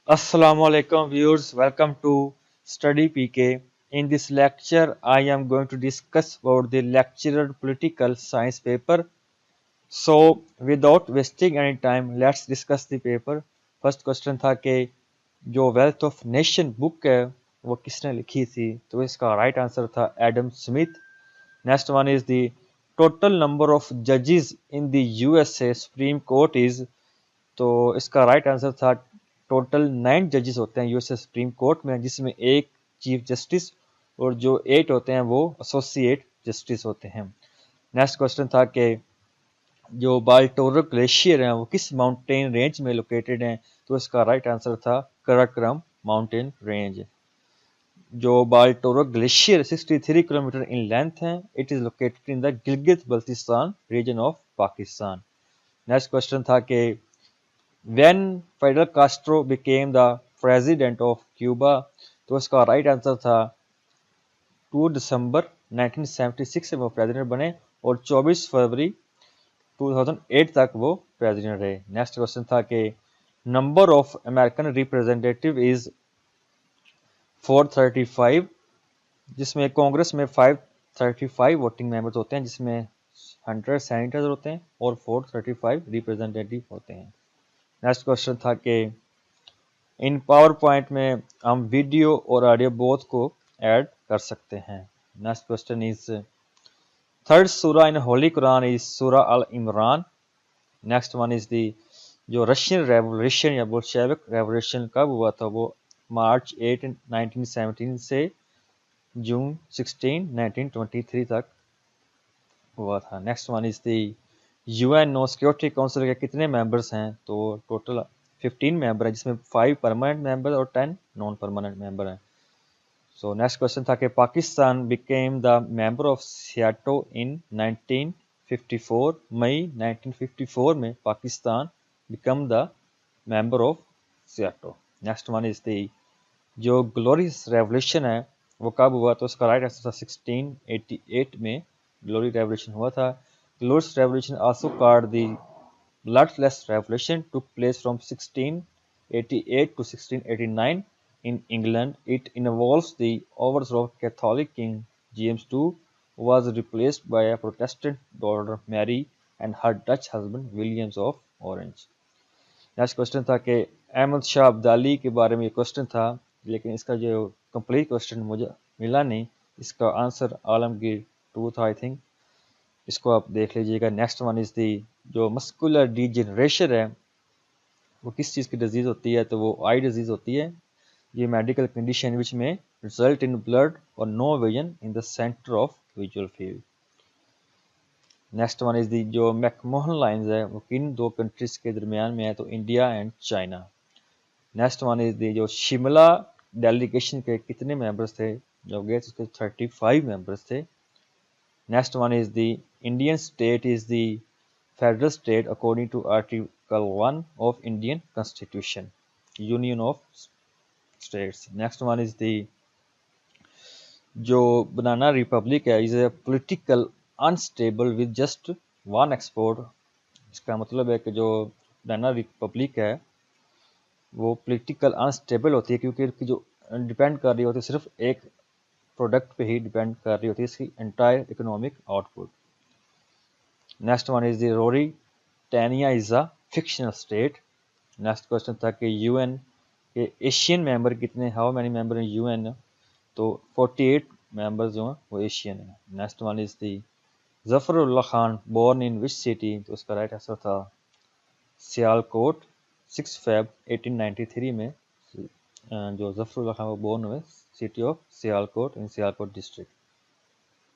Assalamu alaikum viewers, welcome to Study PK. In this lecture, I am going to discuss about the lecturer political science paper. So, without wasting any time, let's discuss the paper. First question था कि जो wealth of nation book है वो किसने लिखी थी? तो इसका राइट आंसर था Adam Smith. Next one is the total number of जजेस in the USA supreme court is. तो इसका राइट आंसर था टोटल 9 जजेस होते हैं यूएस सुप्रीम कोर्ट में, जिसमें एक चीफ जस्टिस और जो 8 होते हैं वो एसोसिएट जस्टिस होते हैं. नेक्स्ट क्वेश्चन था कि जो बाल्टोरो ग्लेशियर हैं वो किस माउंटेन रेंज में लोकेटेड हैं? तो इसका राइट आंसर था कराकोरम माउंटेन रेंज. जो Baltoro glacier 63 kilometre in length है. It is located in the Gilgit Baltistan region of Pakistan. Next question था कि When Fidel Castro became the president of Cuba, तो इसका राइट आंसर था 2 दिसंबर 1976 से वो प्रेसिडेंट बने और 24 फरवरी 2008 तक वो प्रेसिडेंट रहे. नेक्स्ट क्वेश्चन था कि number of American representative is 435, जिसमें कांग्रेस में 535 वोटिंग मेंबर्स होते हैं, जिसमें 100 सेनेटर्स होते हैं और 435 रिप्रेजेंटेटिव होते हैं. नेक्स्ट क्वेश्चन था कि इन पावर पॉइंट में हम वीडियो और ऑडियो बोथ को ऐड कर सकते हैं. नेक्स्ट क्वेश्चन इज थर्ड सूरा इन Holi Quran is Surah Al Imran. Next one is the जो रशियन रेवोल्यूशन या बोल्शेविक रेवोल्यूशन कब हुआ था? वो मार्च 8 1917 से जून 16 1923 तक हुआ था. Next one is the UNO security council के कितने मेंबर्स हैं? तो टोटल 15 मेंबर हैं, जिसमें 5 परमानेंट मेंबर और 10 नॉन परमानेंट मेंबर हैं. सो नेक्स्ट क्वेश्चन था कि Pakistan became the member of SEATO in 1954. मई 1954 में Pakistan become the member of SEATO. Next one is the जो ग्लोरियस रेवोल्यूशन है वो कब हुआ? तो उसका राइट आंसर था 1688 में ग्लोरी रेवोल्यूशन हुआ था. Glorious Revolution, also called the Bloodless Revolution, took place from 1688 to 1689 in England. It involves the overthrow of Catholic King James II, who was replaced by a Protestant daughter Mary and her Dutch husband Williams of Orange. Next question था कि अहमद शाह अब्दाली के बारे में ये question था, लेकिन इसका जो कंप्लीट क्वेश्चन मुझे मिला नहीं. इसका आंसर आलमगीर 2 था आई थिंक. इसको आप देख लीजिएगा. नेक्स्ट वन इज दी जो मस्कुलर डीजेनरेशन है वो किस चीज़ की डिजीज़ होती है? तो वो आई डिजीज़ होती है. ये मेडिकल कंडीशन विच में रिजल्ट इन ब्लड और no vision in the centre of visual field. Next one is the जो मैकमोहन लाइंस है वो किन दो कंट्रीज के दरमियान में है? तो India and China. Next one is the जो शिमला डेलीगेशन के कितने मेंबर्स थे जब गए? उसके 35 मेंबर्स थे. Next one is the Indian state is the federal state according to Article 1 of Indian Constitution, Union of States. Next one is the जो बनाना Republic है is a political unstable with just one export. इसका मतलब है कि जो बनाना Republic है वो political unstable होती है क्योंकि जो डिपेंड कर रही होती है सिर्फ एक प्रोडक्ट पे ही डिपेंड कर रही होती है इसकी entire economic output. Next one is the Ruritania is a fictional state. Next question था कि यूएन के एशियन मेंबर कितने? How many member in UN? तो 48 मेंबर्स जो हैं वो एशियन हैं. Next one is the Zafarullah Khan born in which city? तो उसका राइट आंसर था सियालकोट. 6 फेब 1893 में जो जफरुल्लाह खान वो बोर्न हुए city of Sialkot in Sialkot district.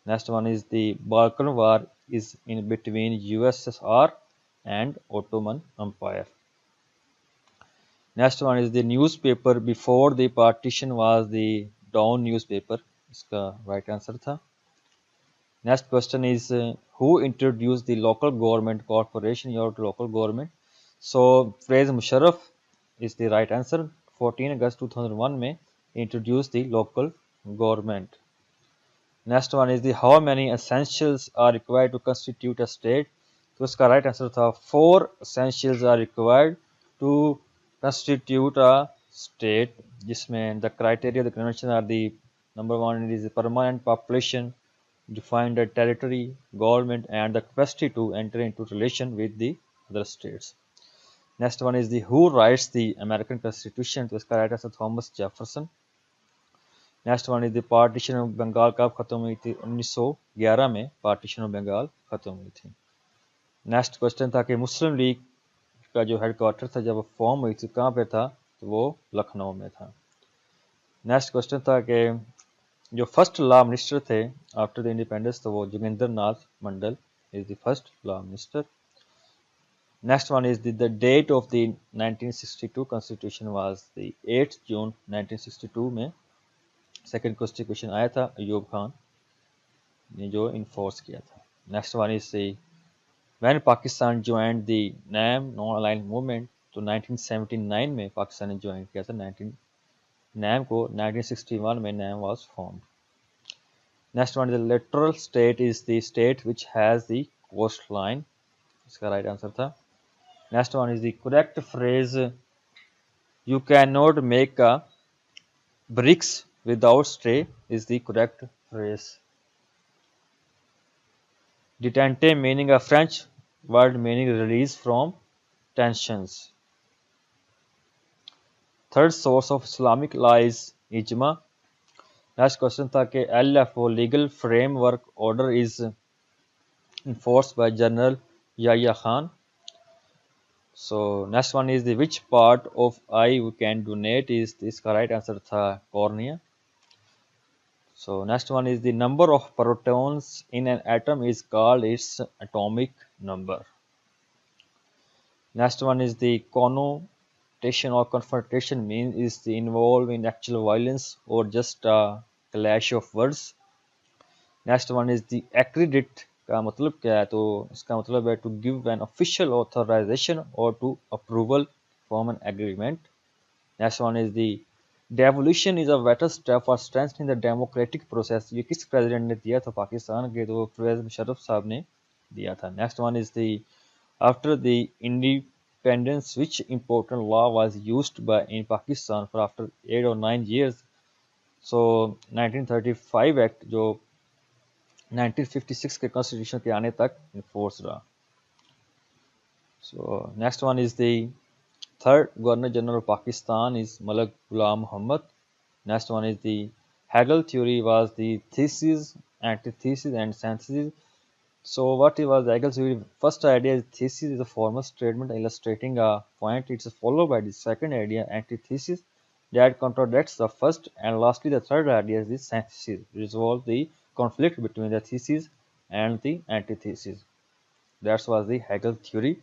Next one is the Balkan War is in between USSR and Ottoman Empire. Next one is the newspaper before the partition was the Dawn newspaper. इसका right answer था. Next question is who introduced the local government corporation or local government? So Pervez Musharraf is the right answer. 14 अगस्त 2001 में introduced the local government. Next one is the how many essentials are required to constitute a state? तो इसका right answer था 4 essentials are required to constitute a state, जिसमें the criteria, the convention are the number one is the permanent population, define the territory, government, and the capacity to enter into relation with the other states. Next one is the who writes the American Constitution, तो इसका right answer Thomas Jefferson. Next one is the partition of Bengal कब खत्म हुई थी? 1911 में partition of Bengal खत्म हुई थी. नेक्स्ट क्वेश्चन था कि मुस्लिम लीग का जो हेडक्वार्टर था जब वो फॉर्म हुई थी कहाँ पे था? तो वो लखनऊ में था. नेक्स्ट क्वेश्चन था कि जो फर्स्ट लॉ मिनिस्टर थे आफ्टर द इंडिपेंडेंस तो वो Jogendra Nath Mandal is the first law minister. Next one is the date of the 1962 constitution was the 8th June 1962 में सेकेंड कॉन्स्टिट्यूशन आया था अयूब खान ने जो इन्फोर्स किया था. Next one is the when Pakistan joined the NAM non aligned movement, तो 1979 में पाकिस्तान ने ज्वाइन किया था नैम को. 1961 में NAM was formed. Next one is the literal state is the state which has the coast line, इसका राइट आंसर था. Next one is the correct phrase you can not make a bricks without stray is the correct phrase. Detente meaning a French word meaning release from tensions. Third source of Islamic law is ijma. Next question था कि LFO legal framework order is enforced by General Yahya Khan. So next one is the which part of eye we can donate is this correct answer था cornea. So next one is the number of protons in an atom is called its atomic number. Next one is the connotation or confrontation means is the involved in actual violence or just a clash of words. Next one is the accredit का मतलब क्या है? तो इसका मतलब है to give an official authorization or to approval from an agreement. Next one is the devolution is a vital step for strengthening the democratic process. ये किस प्रेसिडेंट ने दिया था पाकिस्तान के? तो परवेज मुशर्रफ साहब ने दिया था. Next one is the after the independence which important law was used by in Pakistan for after 8 or 9 years. So 1935 act जो 1956 के कॉन्स्टिट्यूशन के आने तक इन्फोर्स रहा. So next one is the third Governor General of Pakistan is Malik Ghulam Muhammad. Next one is the Hegel theory was the thesis, antithesis and synthesis. So what was the Hegel theory? First idea is thesis is a formal statement illustrating a point. It's followed by the second idea, antithesis, that contradicts the first, and lastly the third idea is the synthesis, resolve the conflict between the thesis and the antithesis. That was the Hegel theory.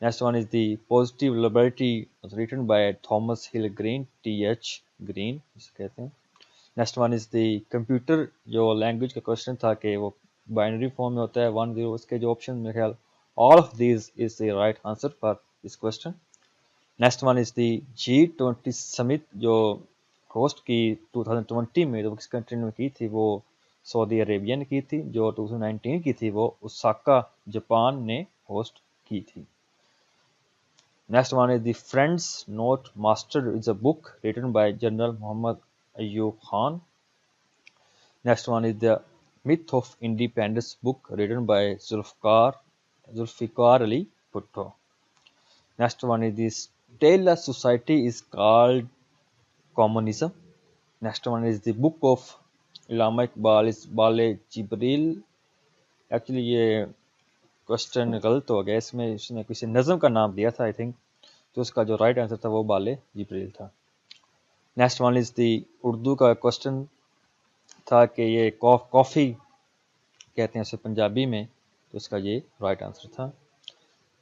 Next one is the positive liberty was written by Thomas Hill Green, T.H. Green इसे कहते हैं. Next one is the computer जो language का question था कि वो binary form में होता है 1-0. उसके जो ऑप्शन मेरे ख्याल all of these is the right answer for this question. Next one is the G20 summit जो होस्ट की 2020 में, तो किस कंट्री ने की थी? वो सऊदी अरेबिया ने की थी. जो 2019 की थी वो ओसाका जापान ने होस्ट की थी. Next one is the Friends Note Master is a book written by General Muhammad Ayub Khan. Next one is the Myth of Independence book written by Zulfikar Ali Bhutto. Next one is the Stella Society is called Communism. Next one is the book of Allama Iqbal is Bale Jibril. Actually ये question गलत हो गया, इसमें इसने किसी नज़म का नाम दिया था आई थिंक, तो उसका जो राइट आंसर था वो बाले जिब्रील था. नेक्स्ट वन इज दी उर्दू का क्वेश्चन था कि ये कॉफ़ी कहते हैं इसे पंजाबी में, तो इसका ये राइट आंसर था.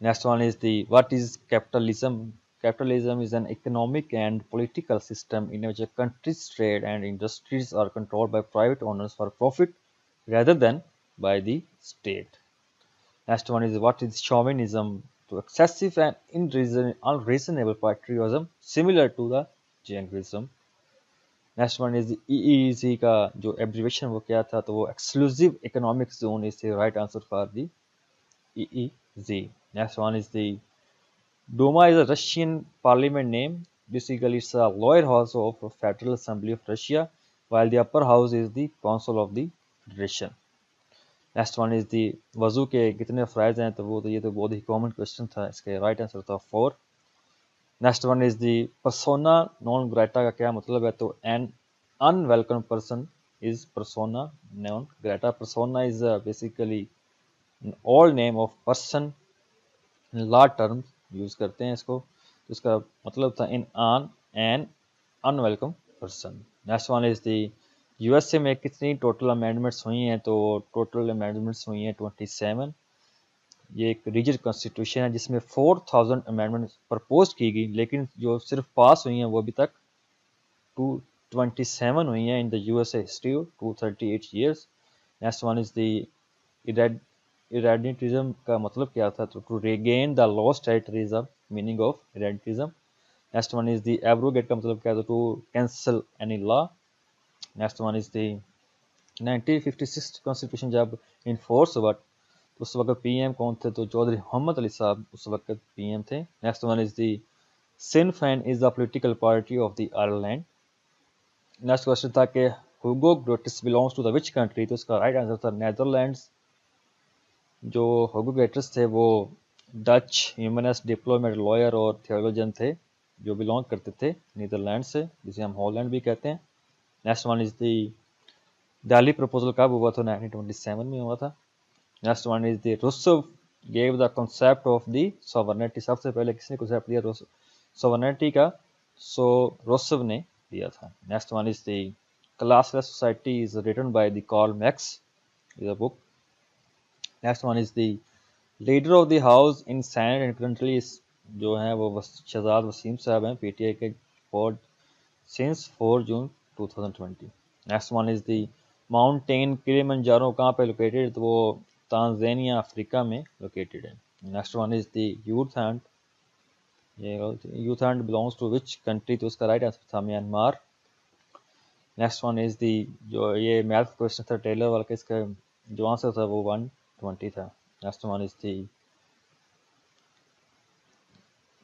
Next one is the what is capitalism? Capitalism is an economic and political system in which countries trade and industries are controlled by private owners for profit rather than by the state. Next one is what is chauvinism? To excessive and unreasonable patriotism similar to the jingoism. Next one is the EEZ का जो abbreviation वो क्या था? तो वो exclusive economic zone is the right answer for the EEZ. Next one is the Duma is a Russian parliament name. Basically, it's a lower house of Federal Assembly of Russia, while the upper house is the Council of the Federation. Next one is दी वजू के कितने फ़राइज़ हैं, तो वो तो ये तो बहुत ही कॉमन क्वेश्चन था, इसके राइट आंसर था 4। Next one is the persona non grata का क्या मतलब है, तो an unwelcome person is persona non grata. Persona is basically all name of person, law terms use करते हैं इसको, तो इसका मतलब था in an unwelcome person. Next one is the USA में कितनी टोटल अमेंडमेंट्स हुई हैं, तो टोटल अमेंडमेंट्स हुई हैं 27। ये एक रिजिड कॉन्स्टिट्यूशन है जिसमें 4000 अमेंडमेंट प्रपोज की गई, लेकिन जो सिर्फ पास हुई हैं वो अभी तक 227 हुई हैं in the USA history, 238 years. Next one is the irredentism का मतलब क्या था, तो to regain the lost territories of meaning of irredentism. Next one is the abrogate का मतलब क्या था, to cancel any law. Next one is the 1956 constitution जब इनफोर्स हुआ तो उस वक्त पीएम कौन थे, तो चौधरी मोहम्मद अली साहब उस वक्त पीएम थे। Next one is the Sinn Fein is the political party of the Ireland. Next question था कि Hugo Grotius belongs to the which country, तो इसका राइट आंसर था नेदरलैंड्स। जो हुगो ग्रोटिस थे वो डच ह्यूमनिस्ट, डिप्लोमेट, लॉयर और थियोलॉजियन थे जो बिलोंग करते थे नीदरलैंड से, जिसे हम हॉलैंड भी कहते हैं। Next one is the Delhi proposal कब हुआ था, 1927 में हुआ था। Next one is the Rousseau gave the concept of the sovereignty, सबसे पहले किसने कॉन्सेप्ट दिया सॉवरेनिटी का, सो रुसव ने दिया था। Next one is the classless society is written by the Karl Marx, is a book. Next one is the leader of the house in senate and currently जो हैं वो शहजाद वसीम साहब हैं पीटीआई के for since 4 June 2020। Next one is the mountain Kilimanjaro कहाँ पे located, तो वो तांजानिया अफ्रीका में लोकेटेड है। Next one is the youth hand belongs to which country, तो उसका राइट आंसर था Myanmar. Next one is the जो ये मैथ क्वेश्चन था टेलर वाला का, इसका जो आंसर था वो 120 था। नेक्स्ट वन इज द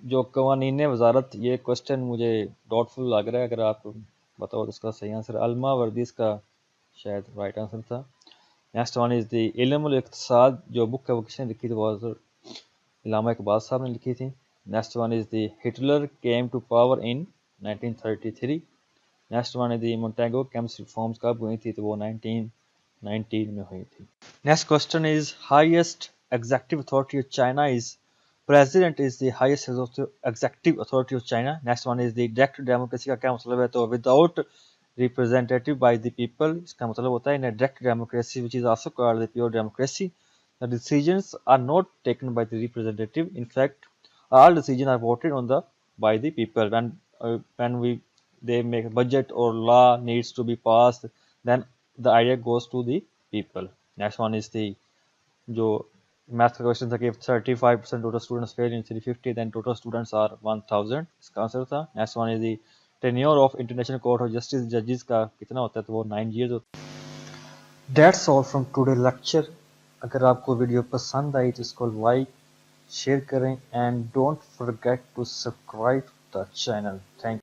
जो कवानीन वजारत, ये क्वेश्चन मुझे डाउटफुल लग रहा है, अगर आप बताओ तो इसका सही आंसर अलमा वर्दीस का शायद राइट आंसर था। नेक्स्ट वन इज द इल्मुल इक्तिसाद, जो बुक है वो किसने लिखी थी, वो इल्लामा इकबाल साहब ने लिखी थी। Next one is the Hitler came to power in 1933। Next one is the Montagu केम्स रिफॉर्म्स कब हुई थी, तो वो 1919 में हुई थी। Next question is highest executive authority of China is president is the highest executive authority of China. Next one is the direct democracy का क्या मतलब है, तो without representative by the people, इसका मतलब होता है in direct democracy which is also called the pure democracy, the decisions are not taken by the representative, in fact all decisions are voted on the by the people. When they make a budget or law needs to be passed, then the idea goes to the people. Next one is the जो math का question था कि 35% total students fail in 350 then total students are 1000, इसका answer था। Next one is the tenure of international court of justice जजेस का कितना होता है, तो वो 9 years होता है। That's all from today lecture. अगर आपको वीडियो पसंद आई तो इसको लाइक शेयर करें and don't forget to subscribe the channel. Thank